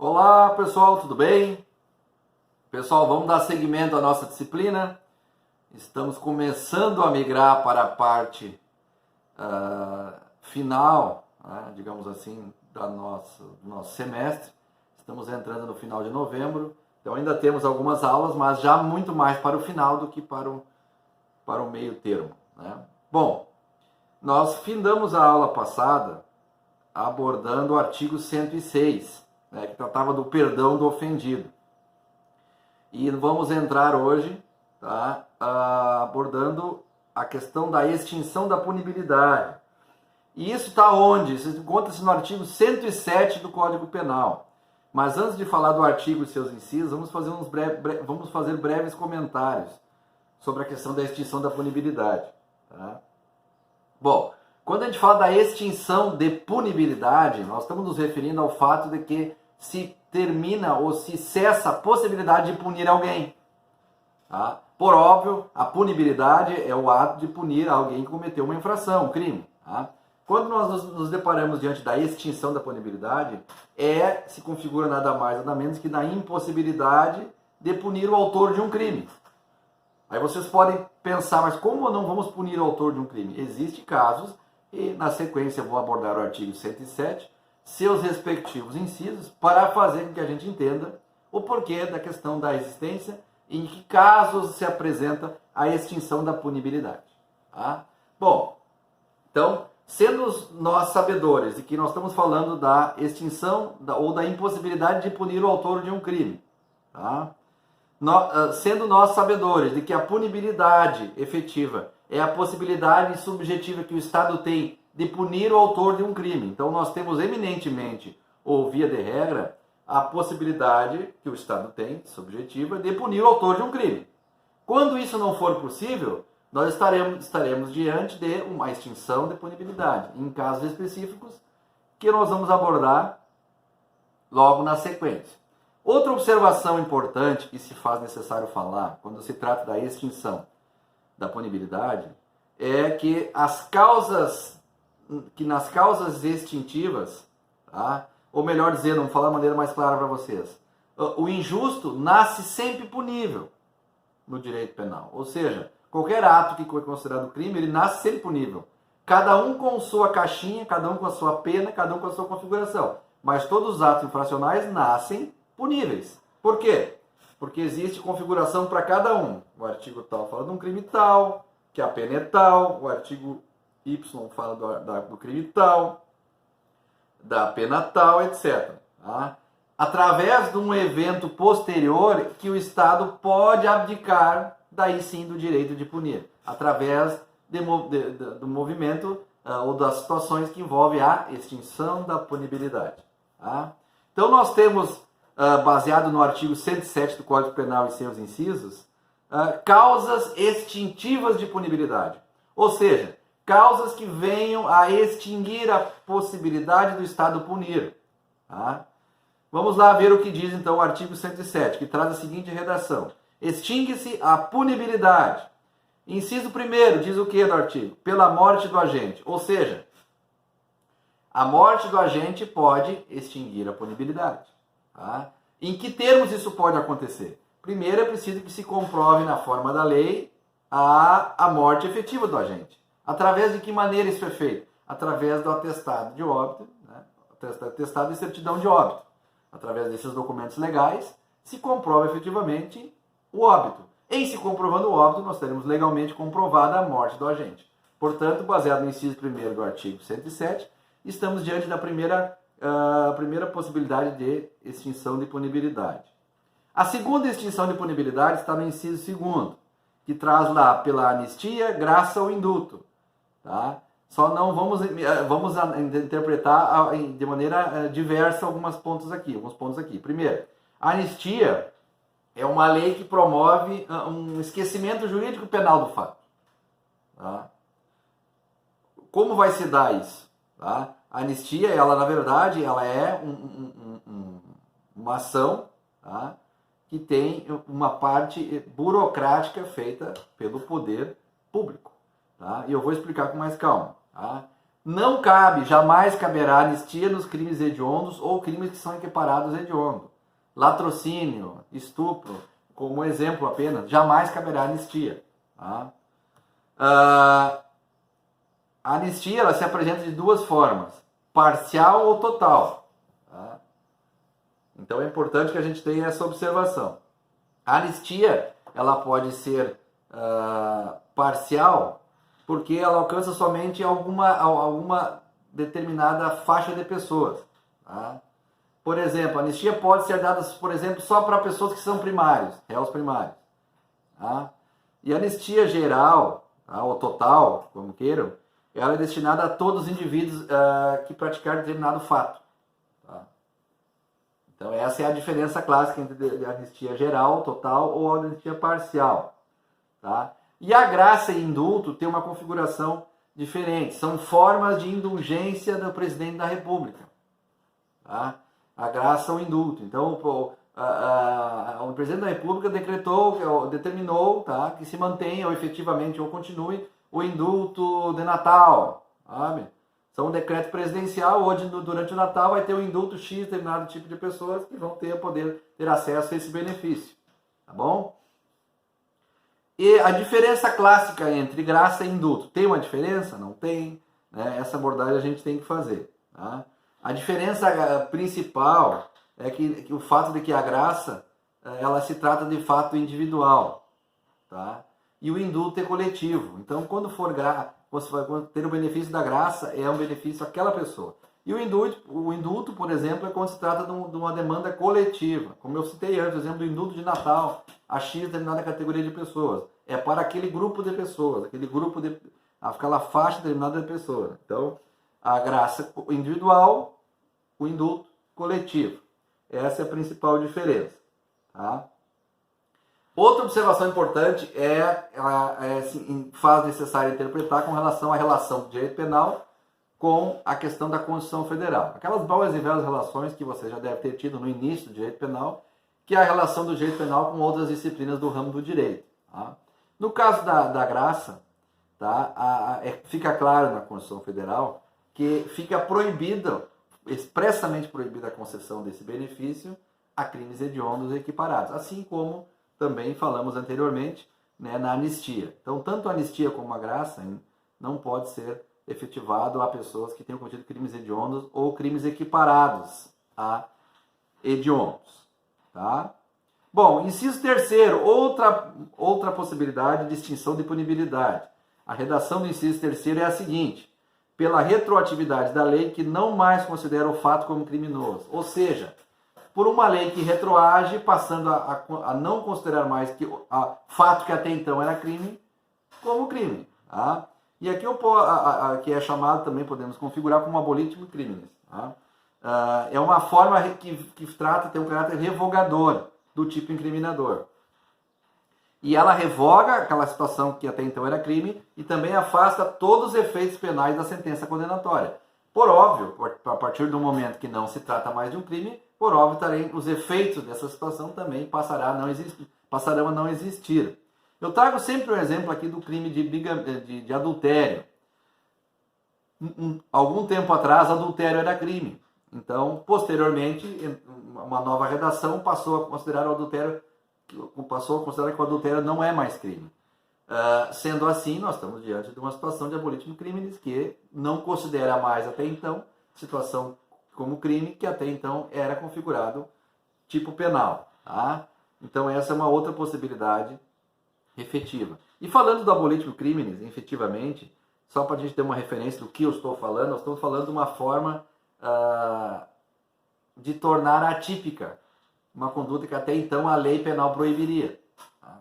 Olá pessoal, tudo bem? Pessoal, vamos dar seguimento à nossa disciplina. Estamos começando a migrar para a parte final, né, digamos assim, do nosso semestre. Estamos entrando no final de novembro, então ainda temos algumas aulas, mas já muito mais para o final do que para o meio termo, né? Bom, nós findamos a aula passada abordando o artigo 106, né, que tratava do perdão do ofendido. E vamos entrar hoje, tá, abordando a questão da extinção da punibilidade. E isso está onde? Isso encontra-se no artigo 107 do Código Penal. Mas antes de falar do artigo e seus incisos, vamos fazer breves comentários sobre a questão da extinção da punibilidade. Tá? Bom, quando a gente fala da extinção de punibilidade, nós estamos nos referindo ao fato de que se termina ou se cessa a possibilidade de punir alguém. Tá? Por óbvio, a punibilidade é o ato de punir alguém que cometeu uma infração, um crime. Tá? Quando nós nos deparamos diante da extinção da punibilidade, se configura nada mais nada menos que na impossibilidade de punir o autor de um crime. Aí vocês podem pensar, mas como não vamos punir o autor de um crime? Existem casos, e na sequência eu vou abordar o artigo 107, seus respectivos incisos, para fazer com que a gente entenda o porquê da questão da existência e em que casos se apresenta a extinção da punibilidade. Tá? Bom, então, sendo nós sabedores de que nós estamos falando da extinção ou da impossibilidade de punir o autor de um crime, tá? Sendo nós sabedores de que a punibilidade efetiva é a possibilidade subjetiva que o Estado tem de punir o autor de um crime. Então nós temos eminentemente, ou via de regra, a possibilidade que o Estado tem, subjetiva, de punir o autor de um crime. Quando isso não for possível, nós estaremos diante de uma extinção de punibilidade, em casos específicos que nós vamos abordar logo na sequência. Outra observação importante que se faz necessário falar quando se trata da extinção da punibilidade é que nas causas extintivas, tá? Ou melhor dizendo, vamos falar de maneira mais clara para vocês, o injusto nasce sempre punível no direito penal. Ou seja, qualquer ato que foi considerado crime, ele nasce sempre punível. Cada um com sua caixinha, cada um com a sua pena, cada um com a sua configuração. Mas todos os atos infracionais nascem puníveis. Por quê? Porque existe configuração para cada um. O artigo tal fala de um crime tal, que a pena é tal, o artigo Y fala do crime tal, da pena tal, etc. Tá? Através de um evento posterior que o Estado pode abdicar, daí sim, do direito de punir. Através do movimento ou das situações que envolvem a extinção da punibilidade. Tá? Então nós temos, baseado no artigo 107 do Código Penal e seus incisos, causas extintivas de punibilidade. Ou seja, causas que venham a extinguir a possibilidade do Estado punir. Tá? Vamos lá ver o que diz então o artigo 107, que traz a seguinte redação. Extingue-se a punibilidade. Inciso 1º, diz o que do artigo? Pela morte do agente. Ou seja, a morte do agente pode extinguir a punibilidade. Tá? Em que termos isso pode acontecer? Primeiro, é preciso que se comprove na forma da lei a morte efetiva do agente. Através de que maneira isso é feito? Através do atestado de óbito, né? Atestado de certidão de óbito. Através desses documentos legais, se comprova efetivamente o óbito. Em se comprovando o óbito, nós teremos legalmente comprovada a morte do agente. Portanto, baseado no inciso 1º do artigo 107, estamos diante da primeira possibilidade de extinção de punibilidade. A segunda extinção de punibilidade está no inciso 2º, que traz lá pela anistia, graça ou indulto. Tá? Só não vamos interpretar de maneira diversa alguns pontos aqui. Primeiro, a anistia é uma lei que promove um esquecimento jurídico penal do fato. Tá? Como vai se dar isso? Tá? A anistia, ela na verdade, ela é uma ação, tá? Que tem uma parte burocrática feita pelo poder público. Tá? E eu vou explicar com mais calma. Tá? Não cabe, jamais caberá anistia nos crimes hediondos ou crimes que são equiparados a hediondo. Latrocínio, estupro, como exemplo apenas, jamais caberá anistia. Tá? A anistia ela se apresenta de duas formas, parcial ou total. Tá? Então é importante que a gente tenha essa observação. A anistia ela pode ser parcial porque ela alcança somente alguma determinada faixa de pessoas. Tá? Por exemplo, a anistia pode ser dada, por exemplo, só para pessoas que são primários, réus primários. Tá? E a anistia geral, tá? Ou total, como queiram, ela é destinada a todos os indivíduos que praticarem determinado fato. Tá? Então essa é a diferença clássica entre a anistia geral, total ou a anistia parcial. Tá? E a graça e indulto tem uma configuração diferente. São formas de indulgência do presidente da República. Tá? A graça ou indulto. Então, o presidente da República determinou, tá, que se mantenha ou efetivamente ou continue o indulto de Natal. Sabe? São um decreto presidencial, onde durante o Natal vai ter o indulto X, determinado tipo de pessoas que vão poder ter acesso a esse benefício. Tá bom? E a diferença clássica entre graça e indulto, tem uma diferença? Não tem. Né? Essa abordagem a gente tem que fazer. Tá? A diferença principal é que o fato de que a graça ela se trata de fato individual. Tá? E o indulto é coletivo. Então, quando você vai ter o benefício da graça, é um benefício àquela pessoa. E o indulto, por exemplo, é quando se trata de uma demanda coletiva. Como eu citei antes, o exemplo do indulto de Natal, a X determinada categoria de pessoas. É para aquele grupo de pessoas, aquela faixa determinada de pessoas. Então, a graça individual, o indulto coletivo. Essa é a principal diferença. Tá? Outra observação importante faz necessário interpretar com relação à relação do direito penal com a questão da Constituição Federal. Aquelas boas e velhas relações que você já deve ter tido no início do direito penal, que é a relação do direito penal com outras disciplinas do ramo do direito. Tá? No caso da graça, tá? Fica claro na Constituição Federal que fica proibida, expressamente proibida a concessão desse benefício a crimes hediondos e equiparados, assim como também falamos anteriormente, né, na anistia. Então, tanto a anistia como a graça não pode ser efetivado a pessoas que tenham cometido crimes hediondos ou crimes equiparados a hediondos. Tá? Bom, inciso terceiro, outra possibilidade de extinção de punibilidade. A redação do inciso terceiro é a seguinte: pela retroatividade da lei que não mais considera o fato como criminoso. Ou seja, por uma lei que retroage, passando a não considerar mais que o fato que até então era crime, como crime. Tá? E aqui que é chamado, também podemos configurar como abolitio criminis. Tá? É uma forma que tem um caráter revogador do tipo incriminador. E ela revoga aquela situação que até então era crime e também afasta todos os efeitos penais da sentença condenatória. Por óbvio, a partir do momento que não se trata mais de um crime, por óbvio, os efeitos dessa situação também passarão a não existir. Eu trago sempre um exemplo aqui do crime de adultério. Algum tempo atrás, adultério era crime. Então, posteriormente, uma nova redação passou a considerar que o adultério não é mais crime. Sendo assim, nós estamos diante de uma situação de abolitio criminis que não considera mais até então situação como crime que até então era configurado tipo penal. Tá? Então essa é uma outra possibilidade efetiva. E falando do abolitio criminis, efetivamente, só para a gente ter uma referência do que eu estou falando de uma forma de tornar atípica uma conduta que até então a lei penal proibiria. Tá?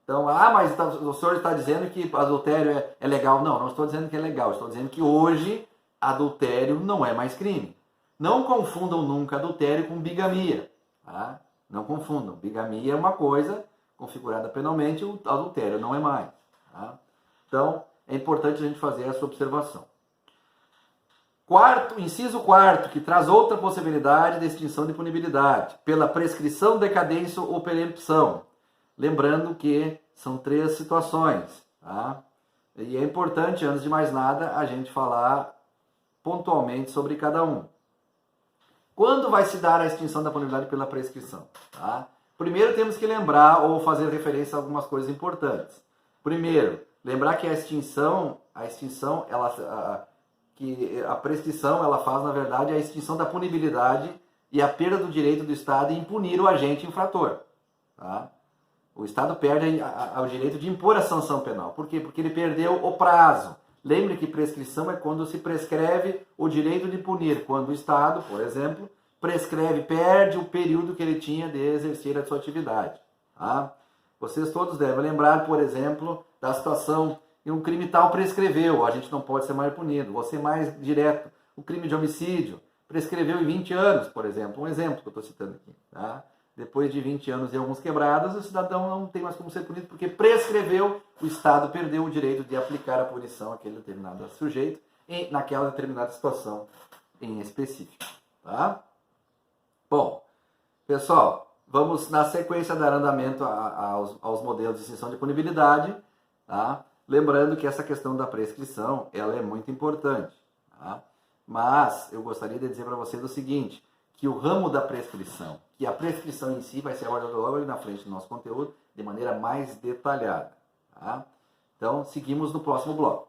Então, mas o senhor está dizendo que adultério é legal. Não estou dizendo que é legal, estou dizendo que hoje adultério não é mais crime. Não confundam nunca adultério com bigamia. Tá? Não confundam. Bigamia é uma coisa configurada penalmente, o adultério não é mais. Tá? Então, é importante a gente fazer essa observação. Inciso quarto, que traz outra possibilidade de extinção de punibilidade, pela prescrição, decadência ou perempção. Lembrando que são 3 situações. Tá? E é importante, antes de mais nada, a gente falar pontualmente sobre cada um. Quando vai se dar a extinção da punibilidade pela prescrição? Tá? Primeiro temos que lembrar ou fazer referência a algumas coisas importantes. Primeiro, lembrar que a prescrição ela faz, na verdade, a extinção da punibilidade e a perda do direito do Estado em punir o agente infrator. Tá? O Estado perde o direito de impor a sanção penal. Por quê? Porque ele perdeu o prazo. Lembre que prescrição é quando se prescreve o direito de punir, quando o Estado, por exemplo, perde o período que ele tinha de exercer a sua atividade. Tá? Vocês todos devem lembrar, por exemplo, da situação em um crime tal prescreveu, a gente não pode ser mais punido. Vou ser mais direto, o crime de homicídio prescreveu em 20 anos, por exemplo, um exemplo que eu estou citando aqui. Tá? Depois de 20 anos e alguns quebrados, o cidadão não tem mais como ser punido, porque prescreveu, o Estado perdeu o direito de aplicar a punição àquele determinado sujeito, naquela determinada situação em específico. Tá? Bom, pessoal, vamos na sequência dar andamento aos modelos de extinção de punibilidade. Tá? Lembrando que essa questão da prescrição ela é muito importante. Tá? Mas eu gostaria de dizer para vocês o seguinte, que o ramo da prescrição, que a prescrição em si vai ser abordada logo ali na frente do nosso conteúdo de maneira mais detalhada. Tá? Então, seguimos no próximo bloco.